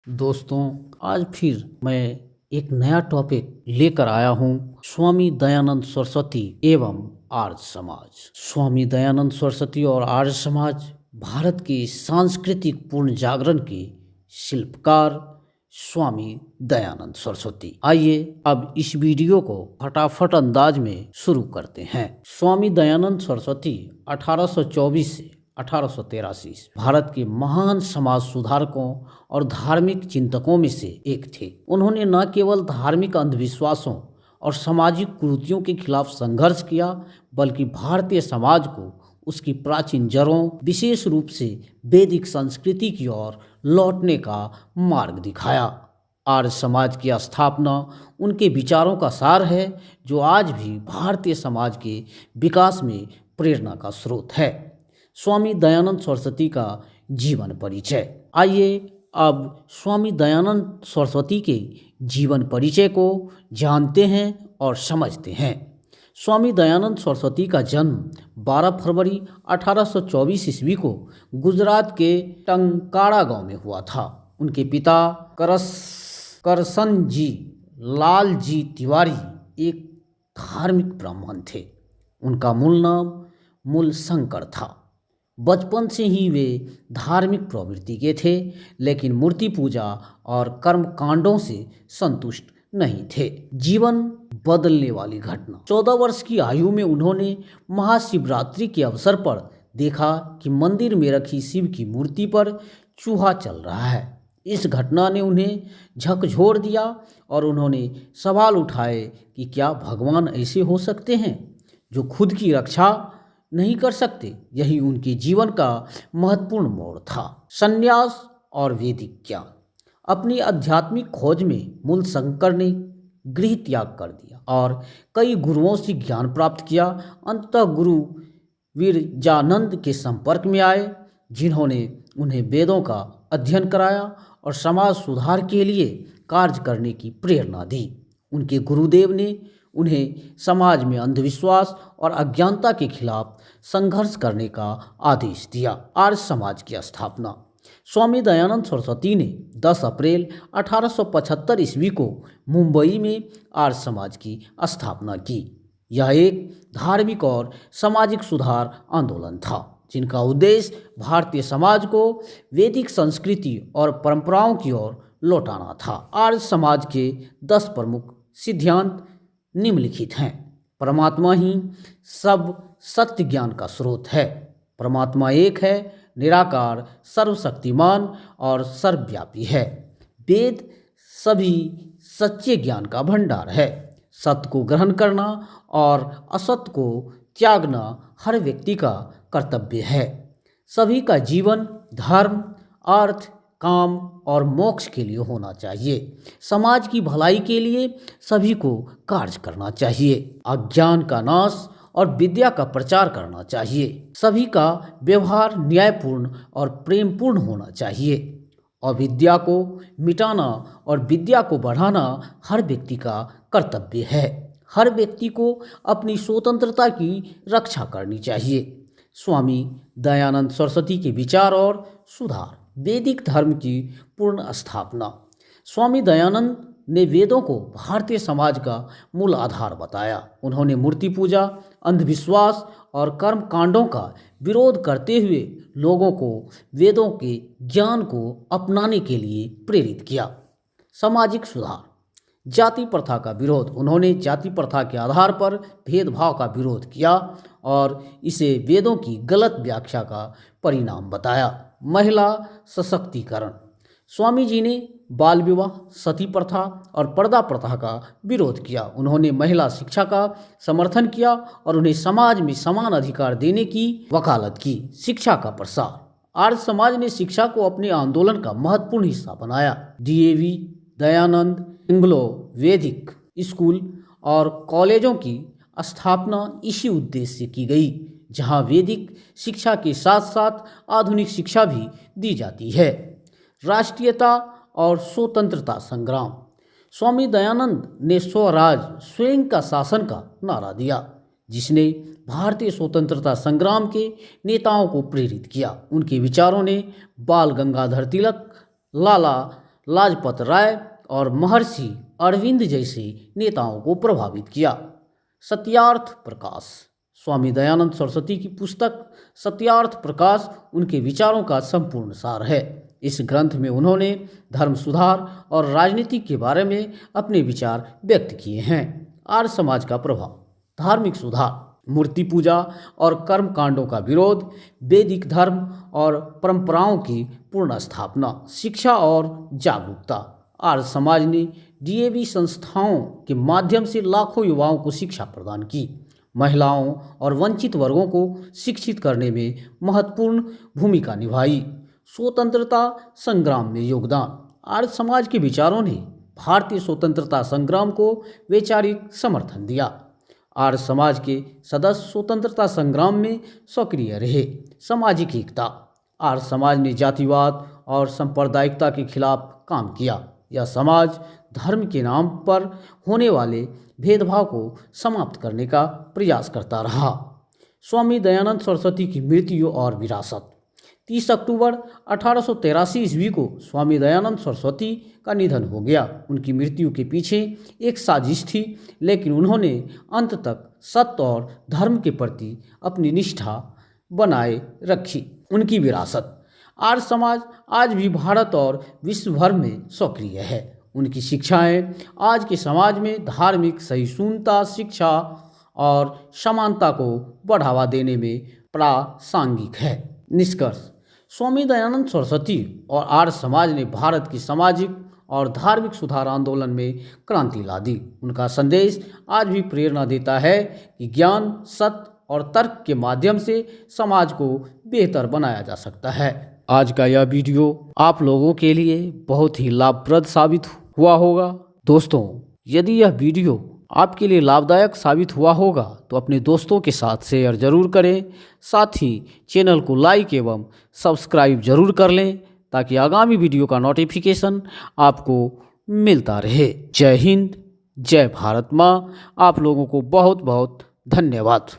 दोस्तों, आज फिर मैं एक नया टॉपिक लेकर आया हूँ। स्वामी दयानंद सरस्वती एवं आर्य समाज। स्वामी दयानंद सरस्वती और आर्य समाज भारत के सांस्कृतिक पूर्ण जागरण के शिल्पकार स्वामी दयानंद सरस्वती। आइए अब इस वीडियो को फटाफट अंदाज में शुरू करते हैं। स्वामी दयानंद सरस्वती 1824 से 1883 भारत के महान समाज सुधारकों और धार्मिक चिंतकों में से एक थे। उन्होंने न केवल धार्मिक अंधविश्वासों और सामाजिक कुरीतियों के खिलाफ संघर्ष किया, बल्कि भारतीय समाज को उसकी प्राचीन जड़ों, विशेष रूप से वैदिक संस्कृति की ओर लौटने का मार्ग दिखाया। आर्य समाज की स्थापना उनके विचारों का सार है, जो आज भी भारतीय समाज के विकास में प्रेरणा का स्रोत है। स्वामी दयानंद सरस्वती का जीवन परिचय। आइए अब स्वामी दयानंद सरस्वती के जीवन परिचय को जानते हैं और समझते हैं। स्वामी दयानंद सरस्वती का जन्म 12 फरवरी 1824 ईस्वी को गुजरात के टंकारा गांव में हुआ था। उनके पिता करसन जी लाल जी तिवारी एक धार्मिक ब्राह्मण थे। उनका मूल नाम मूल शंकर था। बचपन से ही वे धार्मिक प्रवृत्ति के थे, लेकिन मूर्ति पूजा और कर्म कांडों से संतुष्ट नहीं थे। जीवन बदलने वाली घटना। 14 वर्ष की आयु में उन्होंने महाशिवरात्रि के अवसर पर देखा कि मंदिर में रखी शिव की मूर्ति पर चूहा चल रहा है। इस घटना ने उन्हें झकझोर दिया और उन्होंने सवाल उठाए कि क्या भगवान ऐसे हो सकते हैं जो खुद की रक्षा नहीं कर सकते। यही उनके जीवन का महत्वपूर्ण मोड़ था। संन्यास और वैदिक ज्ञान। अपनी आध्यात्मिक खोज में मूल शंकर ने गृह त्याग कर दिया और कई गुरुओं से ज्ञान प्राप्त किया। अंततः गुरु विरजानंद के संपर्क में आए, जिन्होंने उन्हें वेदों का अध्ययन कराया और समाज सुधार के लिए कार्य करने की प्रेरणा दी। उनके गुरुदेव ने उन्हें समाज में अंधविश्वास और अज्ञानता के खिलाफ संघर्ष करने का आदेश दिया। आर्य समाज की स्थापना। स्वामी दयानंद सरस्वती ने 10 अप्रैल 1875 ईस्वी को मुंबई में आर्य समाज की स्थापना की। यह एक धार्मिक और सामाजिक सुधार आंदोलन था, जिनका उद्देश्य भारतीय समाज को वैदिक संस्कृति और परंपराओं की ओर लौटाना था। आर्य समाज के 10 प्रमुख सिद्धांत निम्नलिखित हैं। परमात्मा ही सब सत्य ज्ञान का स्रोत है। परमात्मा एक है, निराकार, सर्वशक्तिमान और सर्वव्यापी है। वेद सभी सच्चे ज्ञान का भंडार है। सत्य को ग्रहण करना और असत्य को त्यागना हर व्यक्ति का कर्तव्य है। सभी का जीवन धर्म, अर्थ, काम और मोक्ष के लिए होना चाहिए। समाज की भलाई के लिए सभी को कार्य करना चाहिए। अज्ञान का नाश और विद्या का प्रचार करना चाहिए। सभी का व्यवहार न्यायपूर्ण और प्रेमपूर्ण होना चाहिए। अविद्या को मिटाना और विद्या को बढ़ाना हर व्यक्ति का कर्तव्य है। हर व्यक्ति को अपनी स्वतंत्रता की रक्षा करनी चाहिए। स्वामी दयानंद सरस्वती के विचार और सुधार। वैदिक धर्म की पूर्ण स्थापना। स्वामी दयानंद ने वेदों को भारतीय समाज का मूल आधार बताया। उन्होंने मूर्ति पूजा, अंधविश्वास और कर्म कांडों का विरोध करते हुए लोगों को वेदों के ज्ञान को अपनाने के लिए प्रेरित किया। सामाजिक सुधार। जाति प्रथा का विरोध। उन्होंने जाति प्रथा के आधार पर भेदभाव का विरोध किया और इसे वेदों की गलत व्याख्या का परिणाम बताया। महिला सशक्तिकरण। स्वामी जी ने बाल विवाह, सती प्रथा और पर्दा प्रथा का विरोध किया। उन्होंने महिला शिक्षा का समर्थन किया और उन्हें समाज में समान अधिकार देने की वकालत की। शिक्षा का प्रसार। आर्य समाज ने शिक्षा को अपने आंदोलन का महत्वपूर्ण हिस्सा बनाया। डीएवी दयानंद एंग्लो वैदिक स्कूल और कॉलेजों की स्थापना इसी उद्देश्य से की गई, जहां वैदिक शिक्षा के साथ साथ आधुनिक शिक्षा भी दी जाती है। राष्ट्रीयता और स्वतंत्रता संग्राम। स्वामी दयानंद ने स्वराज स्वयं का शासन का नारा दिया, जिसने भारतीय स्वतंत्रता संग्राम के नेताओं को प्रेरित किया। उनके विचारों ने बाल गंगाधर तिलक, लाला लाजपत राय और महर्षि अरविंद जैसे नेताओं को प्रभावित किया। सत्यार्थ प्रकाश, स्वामी दयानंद सरस्वती की पुस्तक सत्यार्थ प्रकाश उनके विचारों का संपूर्ण सार है। इस ग्रंथ में उन्होंने धर्म सुधार और राजनीति के बारे में अपने विचार व्यक्त किए हैं। आर्य समाज का प्रभाव, धार्मिक सुधार, मूर्ति पूजा और कर्म कांडों का विरोध, वैदिक धर्म और परंपराओं की पूर्ण स्थापना, शिक्षा और जागरूकता। आर्य समाज ने डीएवी संस्थाओं के माध्यम से लाखों युवाओं को शिक्षा प्रदान की, महिलाओं और वंचित वर्गों को शिक्षित करने में महत्वपूर्ण भूमिका निभाई। स्वतंत्रता संग्राम में योगदान, आर्य समाज के विचारों ने भारतीय स्वतंत्रता संग्राम को वैचारिक समर्थन दिया। आर्य समाज के सदस्य स्वतंत्रता संग्राम में सक्रिय रहे। सामाजिक एकता, आर्य समाज ने जातिवाद और सांप्रदायिकता के खिलाफ काम किया। यह समाज धर्म के नाम पर होने वाले भेदभाव को समाप्त करने का प्रयास करता रहा। स्वामी दयानंद सरस्वती की मृत्यु और विरासत, 30 अक्टूबर 1883 ईस्वी को स्वामी दयानंद सरस्वती का निधन हो गया। उनकी मृत्यु के पीछे एक साजिश थी, लेकिन उन्होंने अंत तक सत्य और धर्म के प्रति अपनी निष्ठा बनाए रखी। उनकी विरासत, आर्य समाज आज भी भारत और विश्व भर में सक्रिय है। उनकी शिक्षाएं आज के समाज में धार्मिक सहिष्णुता, शिक्षा और समानता को बढ़ावा देने में प्रासंगिक है। निष्कर्ष, स्वामी दयानंद सरस्वती और आर्य समाज ने भारत की सामाजिक और धार्मिक सुधार आंदोलन में क्रांति ला दी। उनका संदेश आज भी प्रेरणा देता है कि ज्ञान, सत्य और तर्क के माध्यम से समाज को बेहतर बनाया जा सकता है। आज का यह वीडियो आप लोगों के लिए बहुत ही लाभप्रद साबित हुआ होगा। दोस्तों, यदि यह वीडियो आपके लिए लाभदायक साबित हुआ होगा तो अपने दोस्तों के साथ शेयर जरूर करें। साथ ही चैनल को लाइक एवं सब्सक्राइब जरूर कर लें ताकि आगामी वीडियो का नोटिफिकेशन आपको मिलता रहे। जय हिंद, जय भारत माँ। आप लोगों को बहुत बहुत धन्यवाद।